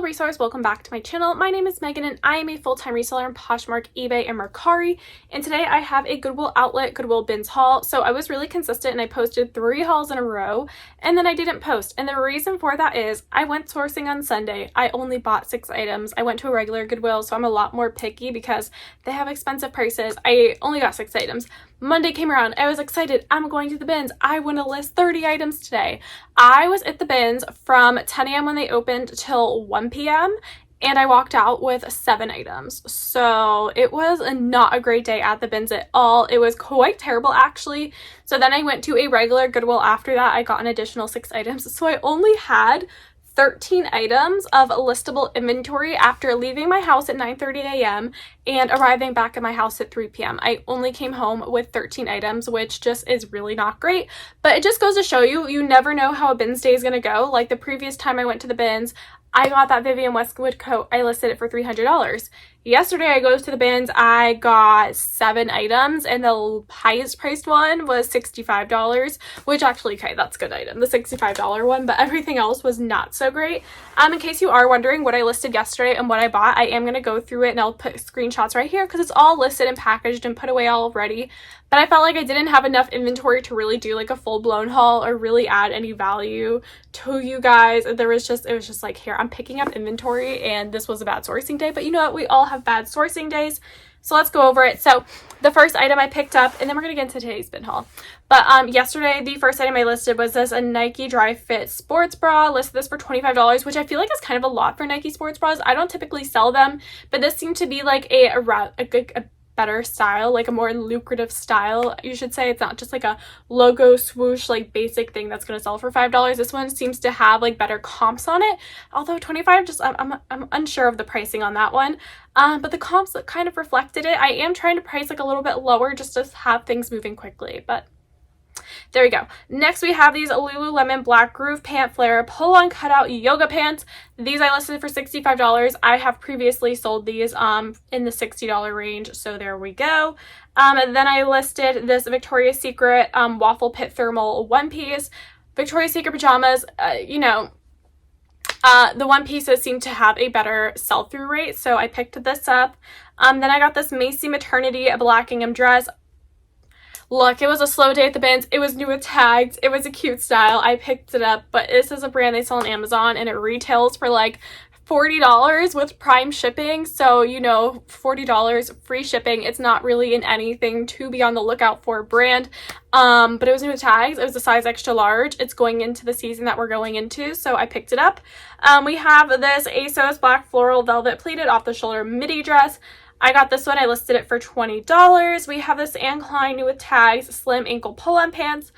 resellers, welcome back to my channel. My name is Megan and I am a full-time reseller on Poshmark, eBay, and Mercari. And today I have a Goodwill outlet, Goodwill bins haul. So I was really consistent and I posted 3 hauls in a row and then I didn't post. And the reason for that is I went sourcing on Sunday. I only bought 6 items. I went to a regular Goodwill, so I'm a lot more picky because they have expensive prices. I only got 6 items. Monday came around. I was excited. I'm going to the bins. I want to list 30 items today. I was at the bins from 10 a.m. when they opened till 1 p.m. and I walked out with 7 items. So it was not a great day at the bins at all. It was quite terrible actually. So then I went to a regular Goodwill after that. I got an additional 6 items. So I only had 13 items of listable inventory after leaving my house at 9:30 a.m. and arriving back at my house at 3 p.m. I only came home with 13 items, which just is really not great. But it just goes to show you, you never know how a bins day is going to go. Like the previous time I went to the bins, I got that Vivienne Westwood coat. I listed it for $300. Yesterday I go to the bins, I got 7 items and the highest priced one was $65, which actually, okay, that's a good item, the $65 one, but everything else was not so great. In case you are wondering what I listed yesterday and what I bought, I am going to go through it and I'll put screenshots right here because it's all listed and packaged and put away already. But I felt like I didn't have enough inventory to really do like a full-blown haul or really add any value to you guys. It was just like, here, I'm picking up inventory and this was a bad sourcing day, but you know what? We all have bad sourcing days. So let's go over it. So the first item I picked up, and then we're going to get into today's bin haul. But yesterday, the first item I listed was this, a Nike Dry Fit sports bra. I listed this for $25, which I feel like is kind of a lot for Nike sports bras. I don't typically sell them, but this seemed to be like a better style, like a more lucrative style, you should say. It's not just like a logo swoosh, like basic thing that's going to sell for $5. This one seems to have like better comps on it. Although 25, just I'm unsure of the pricing on that one. But the comps kind of reflected it. I am trying to price like a little bit lower just to have things moving quickly, but there we go. Next, we have these Lululemon Black Groove Pant Flare Pull-On Cutout Yoga Pants. These I listed for $65. I have previously sold these in the $60 range, so there we go. And then I listed this Victoria's Secret Waffle Pit Thermal One Piece. Victoria's Secret pajamas, the one pieces seem to have a better sell-through rate, so I picked this up. Then I got this Macy Maternity Black gingham dress. Look, it was a slow day at the bins. It was new with tags. It was a cute style. I picked it up, but this is a brand they sell on Amazon and it retails for like $40 with Prime shipping. So, you know, $40 free shipping. It's not really in anything to be on the lookout for brand. But it was new with tags. It was a size extra large. It's going into the season that we're going into, so I picked it up. We have this ASOS Black Floral Velvet Pleated Off the Shoulder midi dress. I got this one. I listed it for $20. We have this Anne Klein new with tags slim ankle pull-on pants.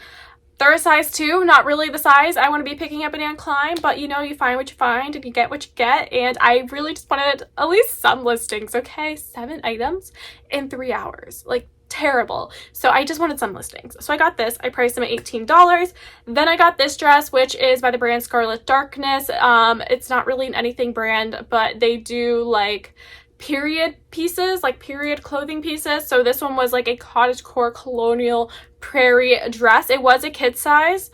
They're a size 2, not really the size I want to be picking up an Anne Klein, but you know, you find what you find and you get what you get, and I really just wanted at least some listings, okay? 7 items in 3 hours. Like, terrible. So I just wanted some listings. So I got this. I priced them at $18. Then I got this dress, which is by the brand Scarlet Darkness. It's not really an anything brand, but they do like period pieces, like period clothing pieces. So this one was like a cottagecore colonial prairie dress. It was a kid size.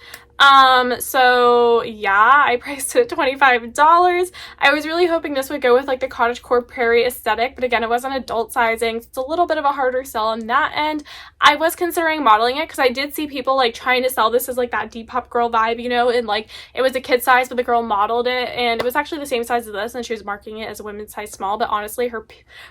So yeah, I priced it at $25. I was really hoping this would go with like the cottagecore prairie aesthetic, but again, it wasn't adult sizing. So it's a little bit of a harder sell on that end. I was considering modeling it because I did see people like trying to sell this as like that Depop girl vibe, you know, and like it was a kid size, but the girl modeled it and it was actually the same size as this and she was marking it as a women's size small, but honestly her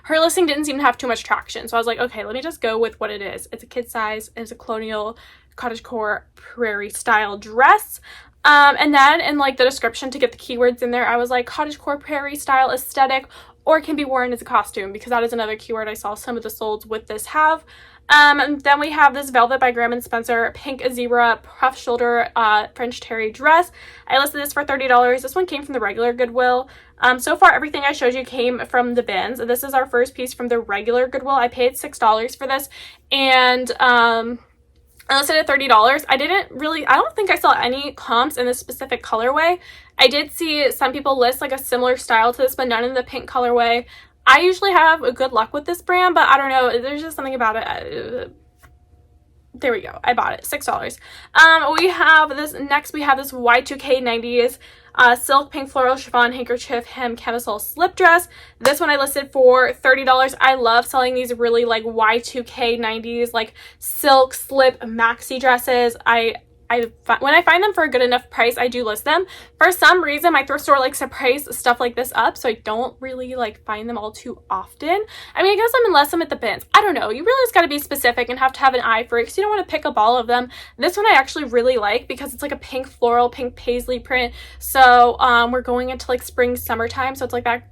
listing didn't seem to have too much traction. So I was like, okay, let me just go with what it is. It's a kid size, it's a colonial cottagecore prairie style dress. And then in like the description to get the keywords in there, I was like cottagecore prairie style aesthetic, or can be worn as a costume, because that is another keyword I saw some of the solds with this have. And then we have this Velvet by Graham & Spencer pink zebra puff shoulder French terry dress. I listed this for $30. This one came from the regular Goodwill. So far everything I showed you came from the bins. This is our first piece from the regular Goodwill. I paid $6 for this, and I listed at $30. I don't think I saw any comps in this specific colorway. I did see some people list like a similar style to this, but none in the pink colorway. I usually have a good luck with this brand, but I don't know. There's just something about it. There we go. I bought it. $6. We have this Y2K 90s silk, pink floral, chiffon, handkerchief, hem, camisole, slip dress. This one I listed for $30. I love selling these really like Y2K 90s like silk slip maxi dresses. When I find them for a good enough price, I do list them. For some reason, my thrift store likes to price stuff like this up, so I don't really like find them all too often. I mean, I guess I'm unless I'm at the bins. I don't know. You really just got to be specific and have to have an eye for it because you don't want to pick up all of them. This one I actually really like because it's like a pink floral, pink paisley print. So we're going into like spring, summertime, so it's like that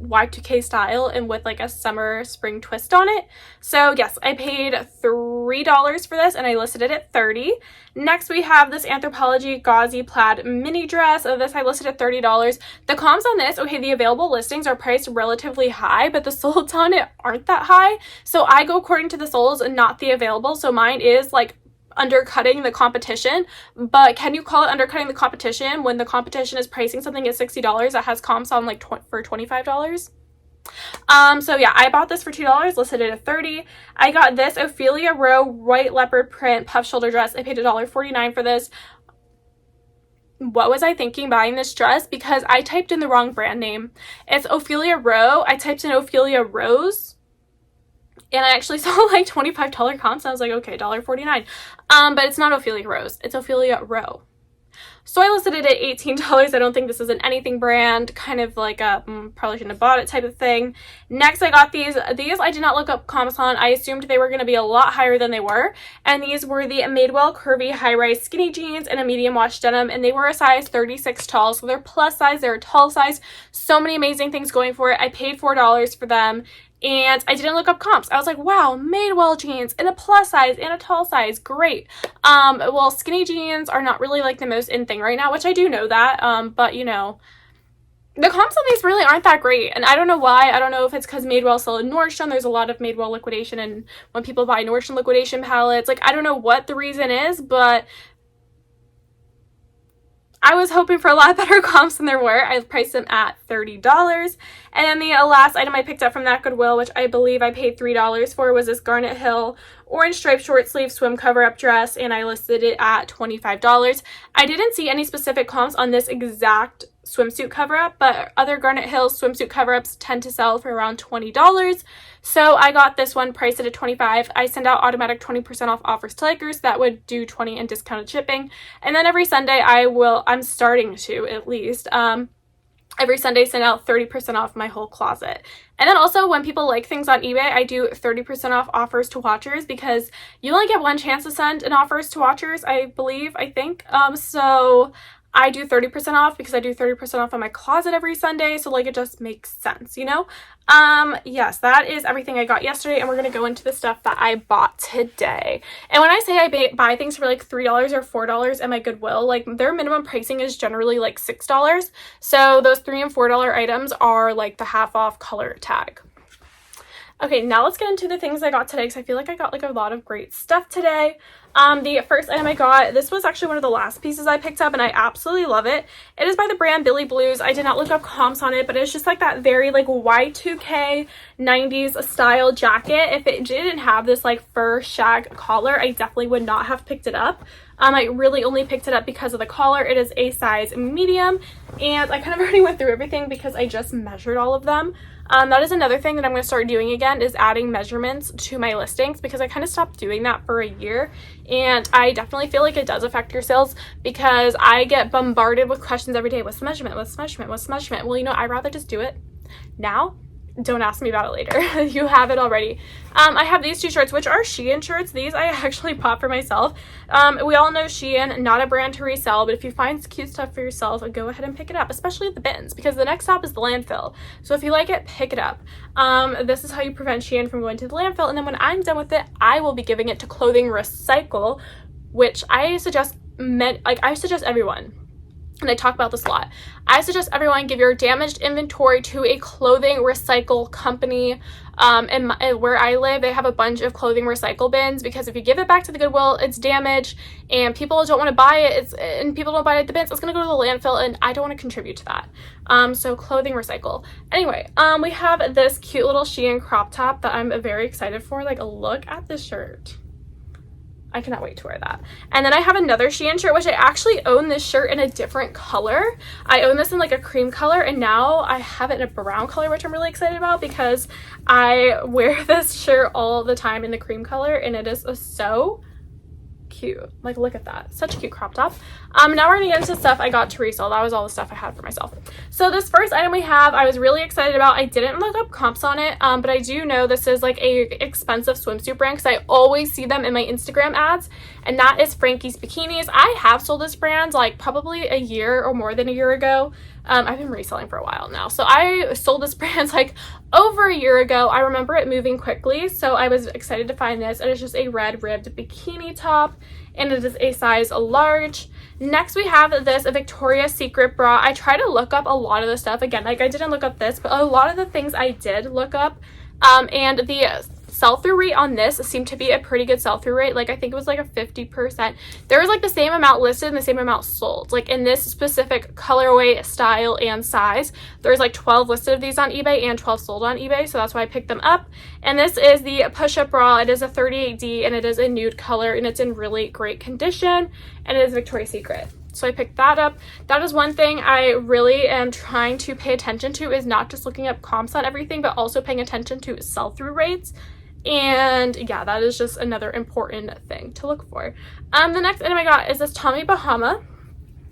Y2K style and with like a summer spring twist on it. So yes, I paid $3 for this and I listed it at $30. Next we have this Anthropologie gauzy plaid mini dress. This I listed at $30. The comps on this, okay, the available listings are priced relatively high, but the solds on it aren't that high. So I go according to the solds and not the available. So mine is like undercutting the competition, but can you call it undercutting the competition when the competition is pricing something at $60 that has comps on like for $25? So yeah, I bought this for $2, listed it at $30. I got this Ophelia Rowe white leopard print puff shoulder dress. I paid $1.49 for this. What was I thinking buying this dress? Because I typed in the wrong brand name. It's Ophelia Rowe. I typed in Ophelia Rose. And I actually saw like $25 comps. And I was like, okay, $1.49. But it's not Ophelia Rose. It's Ophelia Rowe. So I listed it at $18. I don't think this is an anything brand. Kind of like a probably shouldn't have bought it type of thing. Next, I got these. These I did not look up comps on. I assumed they were going to be a lot higher than they were. And these were the Madewell curvy high-rise skinny jeans in a medium wash denim. And they were a size 36 tall. So they're plus size. They're a tall size. So many amazing things going for it. I paid $4 for them. And I didn't look up comps. I was like, wow, Madewell jeans in a plus size and a tall size. Great. Well, skinny jeans are not really like the most in thing right now, which I do know that. But you know, the comps on these really aren't that great. And I don't know why. I don't know if it's because Madewell sell in Nordstrom. There's a lot of Madewell liquidation. And when people buy Nordstrom liquidation palettes, like I don't know what the reason is, but I was hoping for a lot better comps than there were. I priced them at $30. And then the last item I picked up from that Goodwill, which I believe I paid $3 for, was this Garnet Hill orange striped short sleeve swim cover-up dress, and I listed it at $25. I didn't see any specific comps on this exact swimsuit cover-up, but other Garnet Hill swimsuit cover-ups tend to sell for around $20. So I got this one priced at $25. I send out automatic 20% off offers to Lakers. That would do 20 and discounted shipping. And then every Sunday I'm starting to at least, every Sunday send out 30% off my whole closet. And then also when people like things on eBay, I do 30% off offers to watchers because you only get one chance to send an offers to watchers, I think. So I do 30% off because I do 30% off on my closet every Sunday. So like it just makes sense, you know? Yes, that is everything I got yesterday. And we're going to go into the stuff that I bought today. And when I say I buy things for like $3 or $4 at my Goodwill, like their minimum pricing is generally like $6. So those $3 and $4 items are like the half off color tag. Okay, now let's get into the things I got today because I feel like I got like a lot of great stuff today. The first item I got, this was actually one of the last pieces I picked up and I absolutely love it. It is by the brand Billy Blues. I did not look up comps on it, but it's just like that very like Y2K 90s style jacket. If it didn't have this like fur shag collar, I definitely would not have picked it up. I really only picked it up because of the collar. It is a size medium and I kind of already went through everything because I just measured all of them. That is another thing that I'm going to start doing again, is adding measurements to my listings because I kind of stopped doing that for a year. And I definitely feel like it does affect your sales because I get bombarded with questions every day. What's the measurement? What's the measurement? What's the measurement? Well, you know, I'd rather just do it now. Don't ask me about it later. You have it already. I have these two shirts, which are Shein shirts. These I actually bought for myself. We all know Shein, not a brand to resell, but if you find cute stuff for yourself, go ahead and pick it up, especially at the bins, because the next stop is the landfill. So if you like it, pick it up. This is how you prevent Shein from going to the landfill, and then when I'm done with it, I will be giving it to Clothing Recycle, which I suggest everyone. And I talk about this a lot. I suggest everyone give your damaged inventory to a clothing recycle company. And where I live, they have a bunch of clothing recycle bins because if you give it back to the Goodwill, it's damaged and people don't want to buy it. And people don't buy it at the bins. It's going to go to the landfill and I don't want to contribute to that. So clothing recycle. Anyway, we have this cute little Shein crop top that I'm very excited for. Like, look at this shirt. I cannot wait to wear that. And then I have another Shein shirt, which I actually own this shirt in a different color. I own this in like a cream color, and now I have it in a brown color, which I'm really excited about because I wear this shirt all the time in the cream color, and it is so cute. Like, look at that. Such a cute crop top. Now we're gonna get into stuff I got to resell. That was all the stuff I had for myself. So this first item we have, I was really excited about. I didn't look up comps on it, but I do know this is like a expensive swimsuit brand because I always see them in my Instagram ads, and that is Frankie's Bikinis. I have sold this brand like probably a year or more than a year ago. I've been reselling for a while now. So I sold this brand like over a year ago. I remember it moving quickly, so I was excited to find this. It is just a red ribbed bikini top, and it is a size large. Next we have this Victoria's Secret bra. I try to look up a lot of the stuff. Again, like I didn't look up this, but a lot of the things I did look up. And the sell-through rate on this seemed to be a pretty good sell-through rate. Like I think it was like a 50%. There was like the same amount listed and the same amount sold. Like in this specific colorway, style, and size, there's like 12 listed of these on eBay and 12 sold on eBay, so that's why I picked them up. And this is the push-up bra. It is a 38D, and it is a nude color, and it's in really great condition, and it is Victoria's Secret. So I picked that up. That is one thing I really am trying to pay attention to, is not just looking up comps on everything, but also paying attention to sell-through rates. And yeah, that is just another important thing to look for. The next item I got is this Tommy Bahama.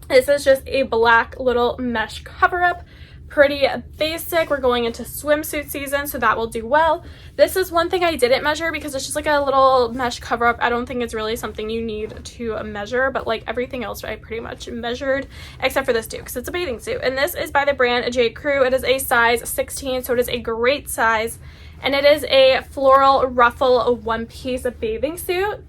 This is just a black little mesh cover-up. Pretty basic. We're going into swimsuit season, so that will do well. This is one thing I didn't measure because it's just like a little mesh cover-up. I don't think it's really something you need to measure, but like everything else I pretty much measured, except for this too, because it's a bathing suit. And this is by the brand J. Crew. It is a size 16, so it is a great size. And it is a floral ruffle one-piece bathing suit.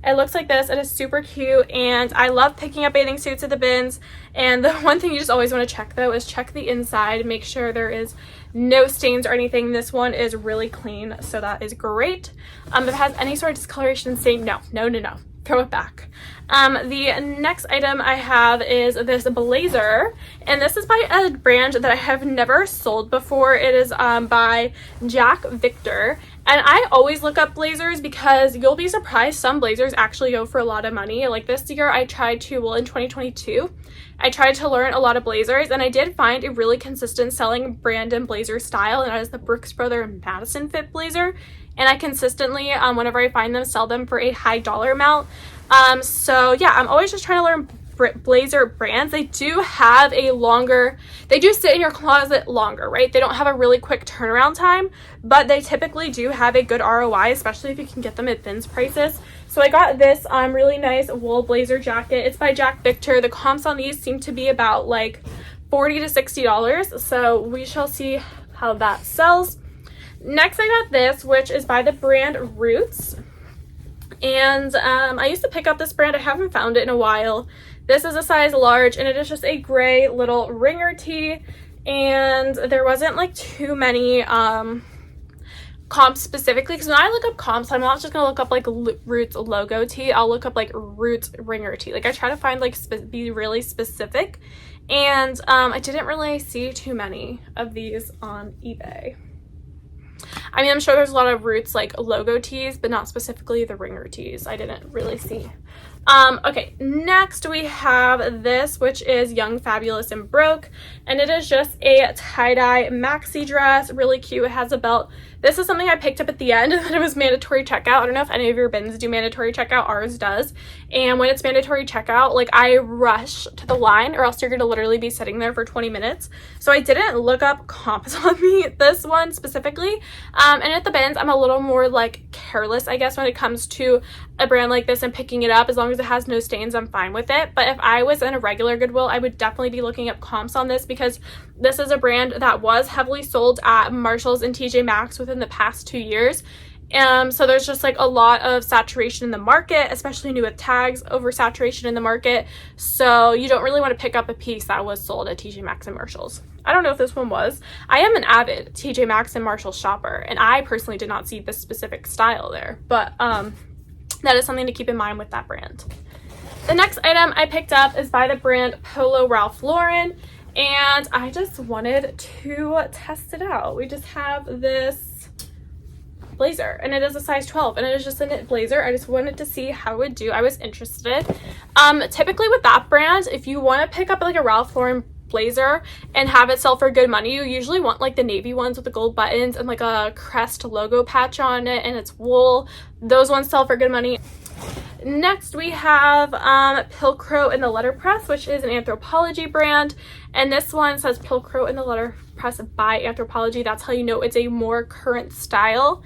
It looks like this. It is super cute, and I love picking up bathing suits at the bins. And the one thing you just always want to check though is check the inside, make sure there is no stains or anything. This one is really clean, so that is great. If it has any sort of discoloration stain, no, throw it back. The next item I have is this blazer, and this is by a brand that I have never sold before. It is by Jack Victor, and I always look up blazers because you'll be surprised, some blazers actually go for a lot of money. Like this year I tried to, well in 2022, I tried to learn a lot of blazers, and I did find a really consistent selling brand and blazer style, and that is the Brooks Brothers Madison Fit blazer. And I consistently, whenever I find them, sell them for a high dollar amount. So yeah, I'm always just trying to learn blazer brands. They do have a longer, they do sit in your closet longer, right? They don't have a really quick turnaround time, but they typically do have a good ROI, especially if you can get them at bins prices. So I got this really nice wool blazer jacket. It's by Jack Victor. The comps on these seem to be about like $40 to $60. So we shall see how that sells. Next I got this, which is by the brand Roots. And I used to pick up this brand. I haven't found it in a while. This is a size large, and it is just a gray little ringer tee. And there wasn't like too many comps specifically, because when I look up comps, I'm not just gonna look up like Roots logo tee. I'll look up like Roots ringer tee. Like I try to find like be really specific, and I didn't really see too many of these on eBay. I mean, I'm sure there's a lot of Roots like logo tees, but not specifically the ringer tees. I didn't really see. Okay, next we have this, which is Young, Fabulous, and Broke, and it is just a tie-dye maxi dress. Really cute. It has a belt. This is something I picked up at the end, and it was mandatory checkout. I don't know if any of your bins do mandatory checkout. Ours does. And when it's mandatory checkout, like I rush to the line, or else you're gonna literally be sitting there for 20 minutes. So I didn't look up comps on this one specifically. And at the bins, I'm a little more like careless, I guess, when it comes to a brand like this and picking it up. As long as it has no stains, I'm fine with it. But if I was in a regular Goodwill, I would definitely be looking up comps on this, because this is a brand that was heavily sold at Marshall's and TJ Maxx within the past 2 years. So there's just like a lot of saturation in the market, especially new with tags, oversaturation in the market. So you don't really want to pick up a piece that was sold at TJ Maxx and Marshall's. I don't know if this one was. I am an avid TJ Maxx and Marshall shopper, and I personally did not see this specific style there, but that is something to keep in mind with that brand. The next item I picked up is by the brand Polo Ralph Lauren, and I just wanted to test it out. We just have this blazer, and it is a size 12, and it is just a knit blazer. I just wanted to see how it would do. I was interested. Typically with that brand, if you want to pick up like a Ralph Lauren blazer and have it sell for good money, you usually want like the navy ones with the gold buttons and like a crest logo patch on it, and it's wool. Those ones sell for good money. Next we have Pilcrow in the letterpress, which is an Anthropologie brand, and this one says Pilcrow in the letterpress by Anthropologie. That's how you know it's a more current style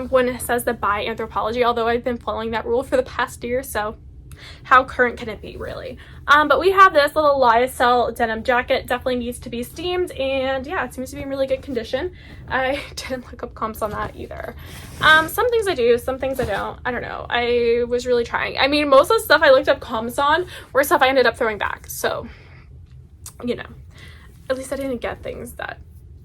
when it says the by Anthropologie, although I've been following that rule for the past year, so how current can it be, really? But we have this little lyocell denim jacket. Definitely needs to be steamed, and yeah, it seems to be in really good condition. I didn't look up comps on that either. Some things I do, some things I don't. I don't know. I was really trying. I mean, most of the stuff I looked up comps on were stuff I ended up throwing back, so you know, at least I didn't get things that,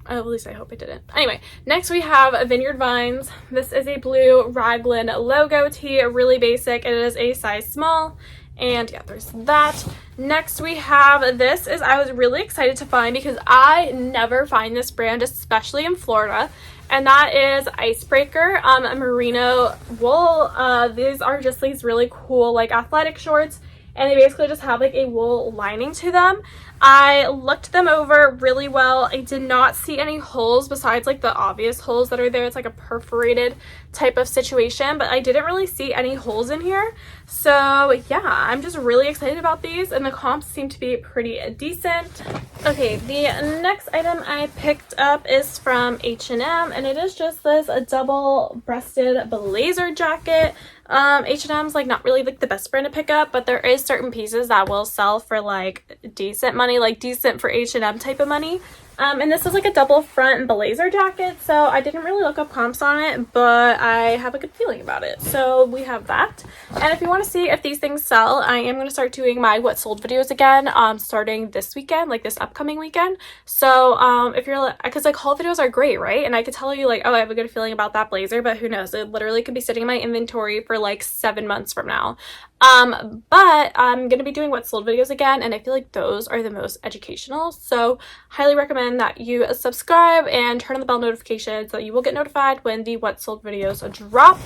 at least I hope I didn't. Anyway, next we have Vineyard Vines. This is a blue raglan logo tee, really basic. It is a size small, and yeah, there's that. Next we have, this is, I was really excited to find because I never find this brand, especially in Florida, and that is Icebreaker, a merino wool. These are just these really cool like athletic shorts, and they basically just have like a wool lining to them. I looked them over really well. I did not see any holes besides like the obvious holes that are there. It's like a perforated type of situation, but I didn't really see any holes in here. So yeah, I'm just really excited about these, and the comps seem to be pretty decent. Okay, the next item I picked up is from H&M, and it is just this double-breasted blazer jacket. H&M's like not really like the best brand to pick up, but there is certain pieces that will sell for like decent money, like decent for H&M type of money. And this is like a double front blazer jacket, so I didn't really look up comps on it, but I have a good feeling about it. So we have that. And if you want to see if these things sell, I am going to start doing my what sold videos again, starting this weekend, like this upcoming weekend. So if you're, because like haul videos are great, right? And I could tell you like, oh, I have a good feeling about that blazer, but who knows? It literally could be sitting in my inventory for like 7 months from now. But I'm going to be doing what sold videos again, and I feel like those are the most educational. So highly recommend that you subscribe and turn on the bell notification so that you will get notified when the what sold videos drop.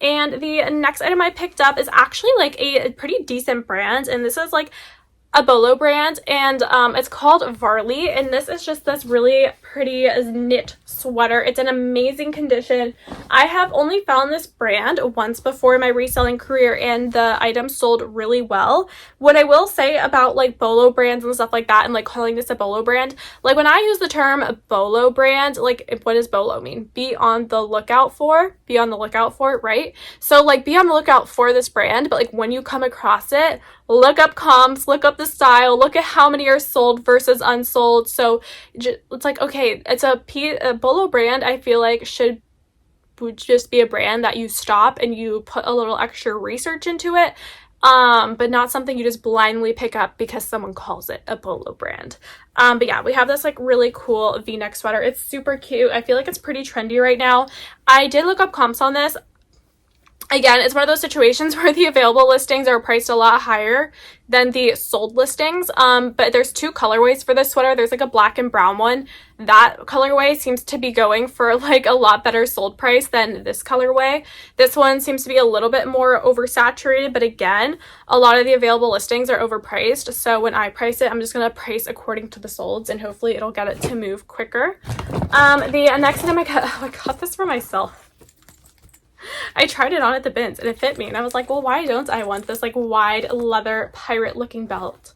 And the next item I picked up is actually like a pretty decent brand, and this is like a BOLO brand, and it's called Varley, and this is just this really pretty knit sweater. It's in amazing condition. I have only found this brand once before in my reselling career, and the item sold really well. What I will say about like BOLO brands and stuff like that, and like calling this a BOLO brand, like when I use the term BOLO brand, like what does BOLO mean? Be on the lookout for, right? So like be on the lookout for this brand, but like when you come across it, look up comps, look up the style, look at how many are sold versus unsold. So it's like, okay, it's a BOLO brand. I feel like would just be a brand that you stop and you put a little extra research into it, but not something you just blindly pick up because someone calls it a BOLO brand. But yeah, we have this like really cool v-neck sweater. It's super cute. I feel like it's pretty trendy right now. I did look up comps on this. Again, it's one of those situations where the available listings are priced a lot higher than the sold listings. But there's two colorways for this sweater. There's like a black and brown one. That colorway seems to be going for like a lot better sold price than this colorway. This one seems to be a little bit more oversaturated, but again, a lot of the available listings are overpriced. So when I price it, I'm just going to price according to the solds, and hopefully it'll get it to move quicker. The next time I got this for myself. I tried it on at the bins and it fit me, and I was like, well, why don't I want this like wide leather pirate looking belt?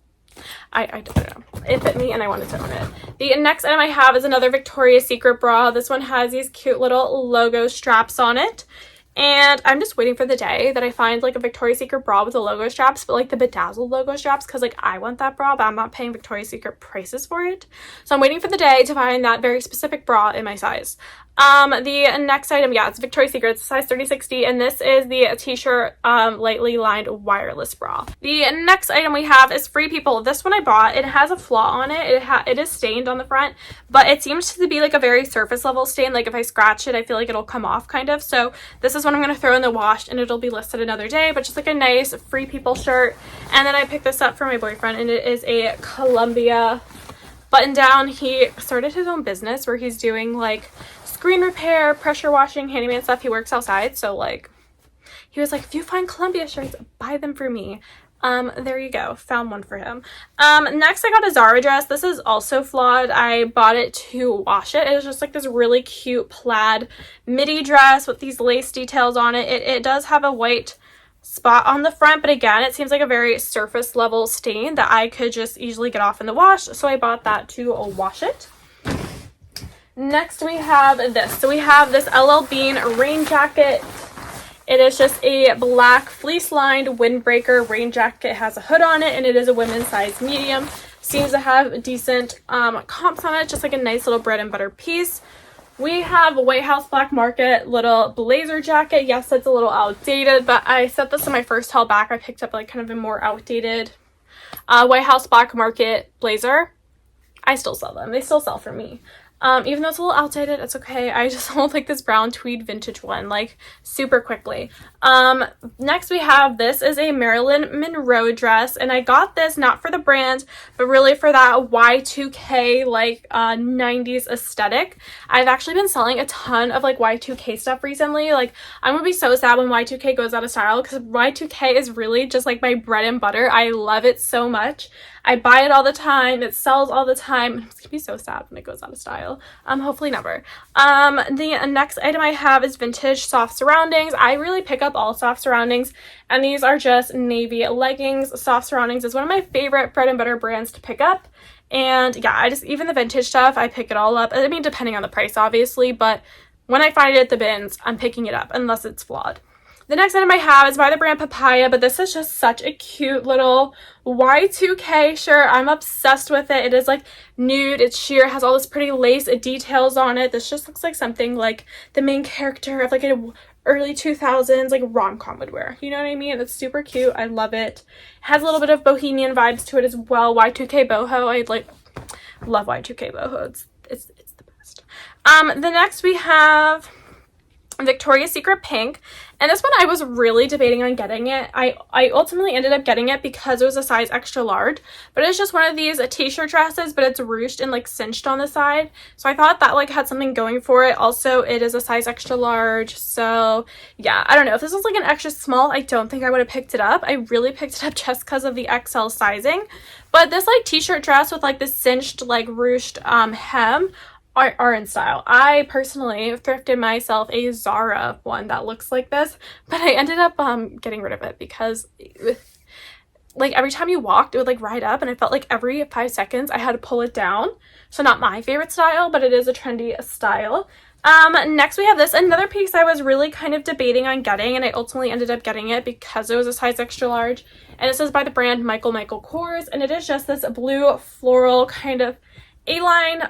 I don't know. It fit me and I wanted to own it. The next item I have is another Victoria's Secret bra. This one has these cute little logo straps on it. And I'm just waiting for the day that I find like a Victoria's Secret bra with the logo straps, but like the bedazzled logo straps, because like I want that bra, but I'm not paying Victoria's Secret prices for it. So I'm waiting for the day to find that very specific bra in my size. The next item, yeah, it's Victoria's Secret. It's size 30-60, and this is the t-shirt lightly lined wireless bra. The next item we have is Free People. This one I bought. It has a flaw on it. It is stained on the front, but it seems to be like a very surface level stain. Like if I scratch it, I feel like it'll come off kind of. So this is what I'm going to throw in the wash, and it'll be listed another day, but just like a nice Free People shirt. And then I picked this up for my boyfriend, and it is a Columbia button down. He started his own business where he's doing like screen repair, pressure washing, handyman stuff. He works outside, so like he was like, if you find Columbia shirts, buy them for me. There you go. Found one for him. Next I got a Zara dress. This is also flawed. I bought it to wash it. It is just like this really cute plaid midi dress with these lace details on it. It does have a white spot on the front, but again, it seems like a very surface level stain that I could just easily get off in the wash. So I bought that to wash it. Next we have this. So we have this LL Bean rain jacket. It is just a black fleece-lined windbreaker rain jacket. It has a hood on it, and it is a women's size medium. Seems to have decent comps on it, just like a nice little bread and butter piece. We have a White House Black Market little blazer jacket. Yes, it's a little outdated, but I set this in my first haul back. I picked up like kind of a more outdated White House Black Market blazer. I still sell them. They still sell for me. Even though it's a little outdated, it's okay. I just sold like this brown tweed vintage one, like super quickly. Next we have, this is a Marilyn Monroe dress, and I got this not for the brand, but really for that Y2K like 90s aesthetic. I've actually been selling a ton of like Y2K stuff recently. Like I'm gonna be so sad when Y2K goes out of style, because Y2K is really just like my bread and butter. I love it so much. I buy it all the time. It sells all the time. It's gonna be so sad when it goes out of style. Hopefully never. The next item I have is vintage soft surroundings. I really pick up all soft surroundings, and these are just navy leggings. Soft surroundings is one of my favorite bread and butter brands to pick up. And yeah, even the vintage stuff, I pick it all up. I mean, depending on the price, obviously, but when I find it at the bins, I'm picking it up unless it's flawed. The next item I have is by the brand Papaya, but this is just such a cute little Y2K shirt. I'm obsessed with it. It is like nude, it's sheer, has all this pretty lace details on it. This just looks like something like the main character of like an early 2000s like rom-com would wear. You know what I mean? It's super cute. I love it. It has a little bit of bohemian vibes to it as well. Y2K boho. I like love Y2K boho. It's the best. The next we have Victoria's Secret pink, and this one I was really debating on getting it. I ultimately ended up getting it because it was a size extra large, but it's just one of these t-shirt dresses, but it's ruched and like cinched on the side, so I thought that like had something going for it. Also, it is a size extra large, so yeah, I don't know if this was like an extra small, I don't think I would have picked it up. I really picked it up just because of the XL sizing, but this like t-shirt dress with like this cinched like ruched hem are in style. I personally thrifted myself a Zara one that looks like this, but I ended up getting rid of it because like every time you walked, it would like ride up, and I felt like every 5 seconds I had to pull it down. So not my favorite style, but it is a trendy style. Next we have this, another piece I was really kind of debating on getting, and I ultimately ended up getting it because it was a size extra large, and this is by the brand Michael Kors, and it is just this blue floral kind of A-line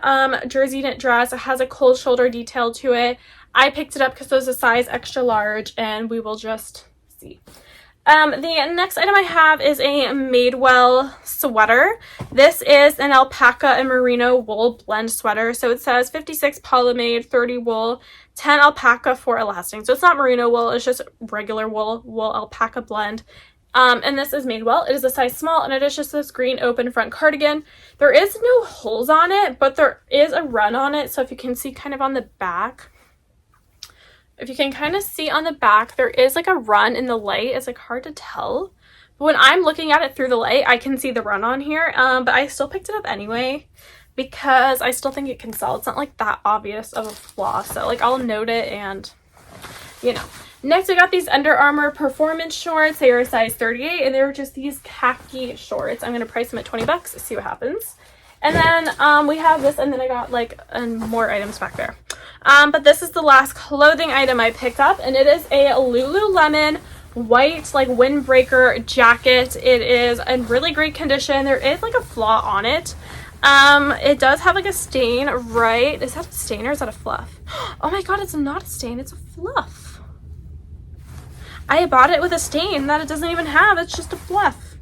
jersey knit dress. It has a cold shoulder detail to it. I picked it up because it was a size extra large, and we will just see. The next item I have is a Madewell sweater. This is an alpaca and merino wool blend sweater. So it says 56 polymade, 30 wool, 10 alpaca, 4 elastic. So it's not merino wool, it's just regular wool alpaca blend. And this is Madewell. It is a size small, and it is just this green open front cardigan. There is no holes on it, but there is a run on it. So if you can see kind of on the back, if you can kind of see on the back, there is like a run in the light. It's like hard to tell, but when I'm looking at it through the light, I can see the run on here. But I still picked it up anyway because I still think it can sell. It's not like that obvious of a flaw. So like I'll note it, and you know. Next, I got these Under Armour performance shorts. They are a size 38, and they were just these khaki shorts. I'm going to price them at 20 bucks, see what happens. And then we have this, and then I got like more items back there. But this is the last clothing item I picked up, and it is a Lululemon white like windbreaker jacket. It is in really great condition. There is like a flaw on it. It does have like a stain, right? Is that a stain or is that a fluff? Oh my god, it's not a stain, it's a fluff. I bought it with a stain that it doesn't even have. It's just a fluff.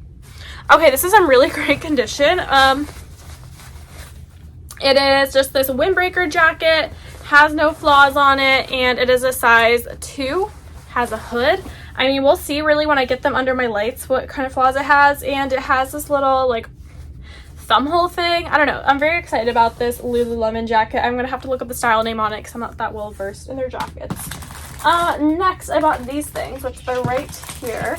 Okay, this is in really great condition. It is just this windbreaker jacket, has no flaws on it, and it is a size 2, has a hood. I mean, we'll see really when I get them under my lights what kind of flaws it has, and it has this little like thumb hole thing. I don't know. I'm very excited about this Lululemon jacket. I'm going to have to look up the style name on it because I'm not that well versed in their jackets. Next, I bought these things, which they're right here.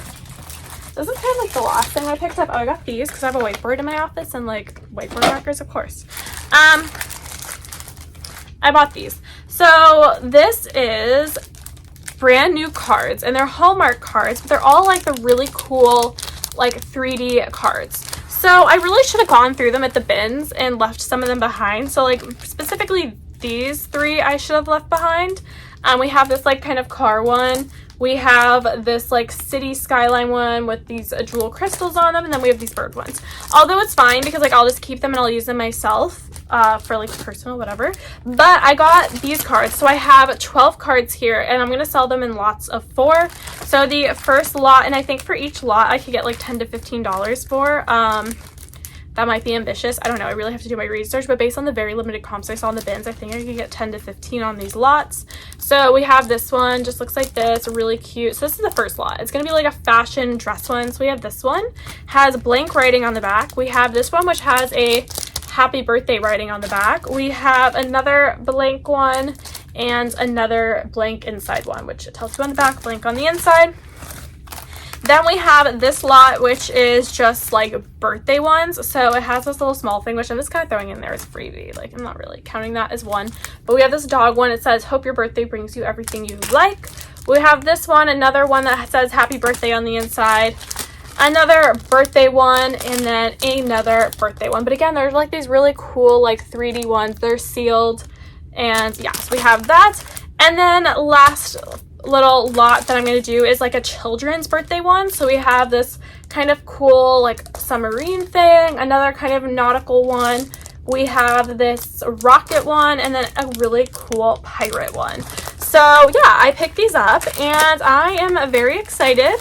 This is kind of like the last thing I picked up. Oh, I got these because I have a whiteboard in my office and like whiteboard markers, of course. I bought these. So this is brand new cards, and they're Hallmark cards, but they're all like the really cool like 3D cards. So I really should have gone through them at the bins and left some of them behind. So like specifically these 3 I should have left behind. We have this like kind of car one. We have this like city skyline one with these jewel crystals on them, and then we have these bird ones. Although it's fine because like I'll just keep them and I'll use them myself for like personal whatever. But I got these cards, so I have 12 cards here, and I'm gonna sell them in lots of 4. So the first lot, and I think for each lot I could get like $10 to $15 for. That might be ambitious. I don't know. I really have to do my research, but based on the very limited comps I saw in the bins, I think I could get 10 to 15 on these lots. So we have this one, just looks like this, really cute. So this is the first lot. It's going to be like a fashion dress one. So we have this one, has blank writing on the back. We have this one, which has a happy birthday writing on the back. We have another blank one and another blank inside one, which it tells you on the back, blank on the inside. Then we have this lot, which is just like birthday ones. So it has this little small thing, which I'm just kind of throwing in there as freebie. Like I'm not really counting that as one. But we have this dog one. It says, hope your birthday brings you everything you like. We have this one, another one that says happy birthday on the inside. Another birthday one, and then another birthday one. But again, there's like these really cool like 3D ones. They're sealed. And yeah, so we have that. And then last little lot that I'm going to do is like a children's birthday one. So we have this kind of cool like submarine thing, another kind of nautical one. We have this rocket one, and then a really cool pirate one. So yeah, I picked these up, and I am very excited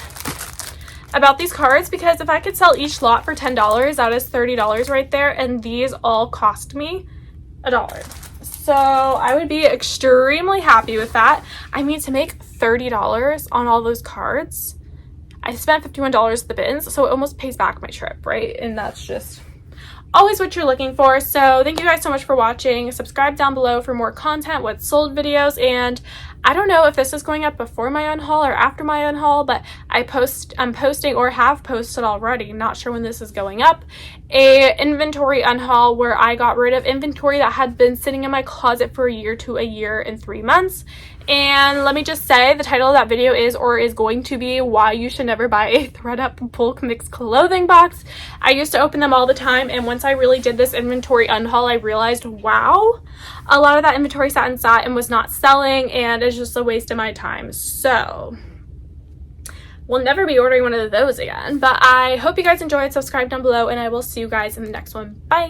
about these cards because if I could sell each lot for $10, that is $30 right there, and these all cost me $1. So I would be extremely happy with that. I mean, to make $30 on all those cards, I spent $51 at the bins, so it almost pays back my trip, right? And that's just always what you're looking for. So thank you guys so much for watching. Subscribe down below for more content with sold videos, and I don't know if this is going up before my unhaul or after my unhaul, but I'm posting or have posted already, not sure when this is going up, a inventory unhaul where I got rid of inventory that had been sitting in my closet for a year to a year and 3 months. And let me just say, the title of that video is going to be why you should never buy a ThredUp bulk mix clothing box. I used to open them all the time, and once I really did this inventory unhaul, I realized, wow, a lot of that inventory sat inside and was not selling, and it's just a waste of my time. So we'll never be ordering one of those again. But I hope you guys enjoyed. Subscribe down below, and I will see you guys in the next one. Bye.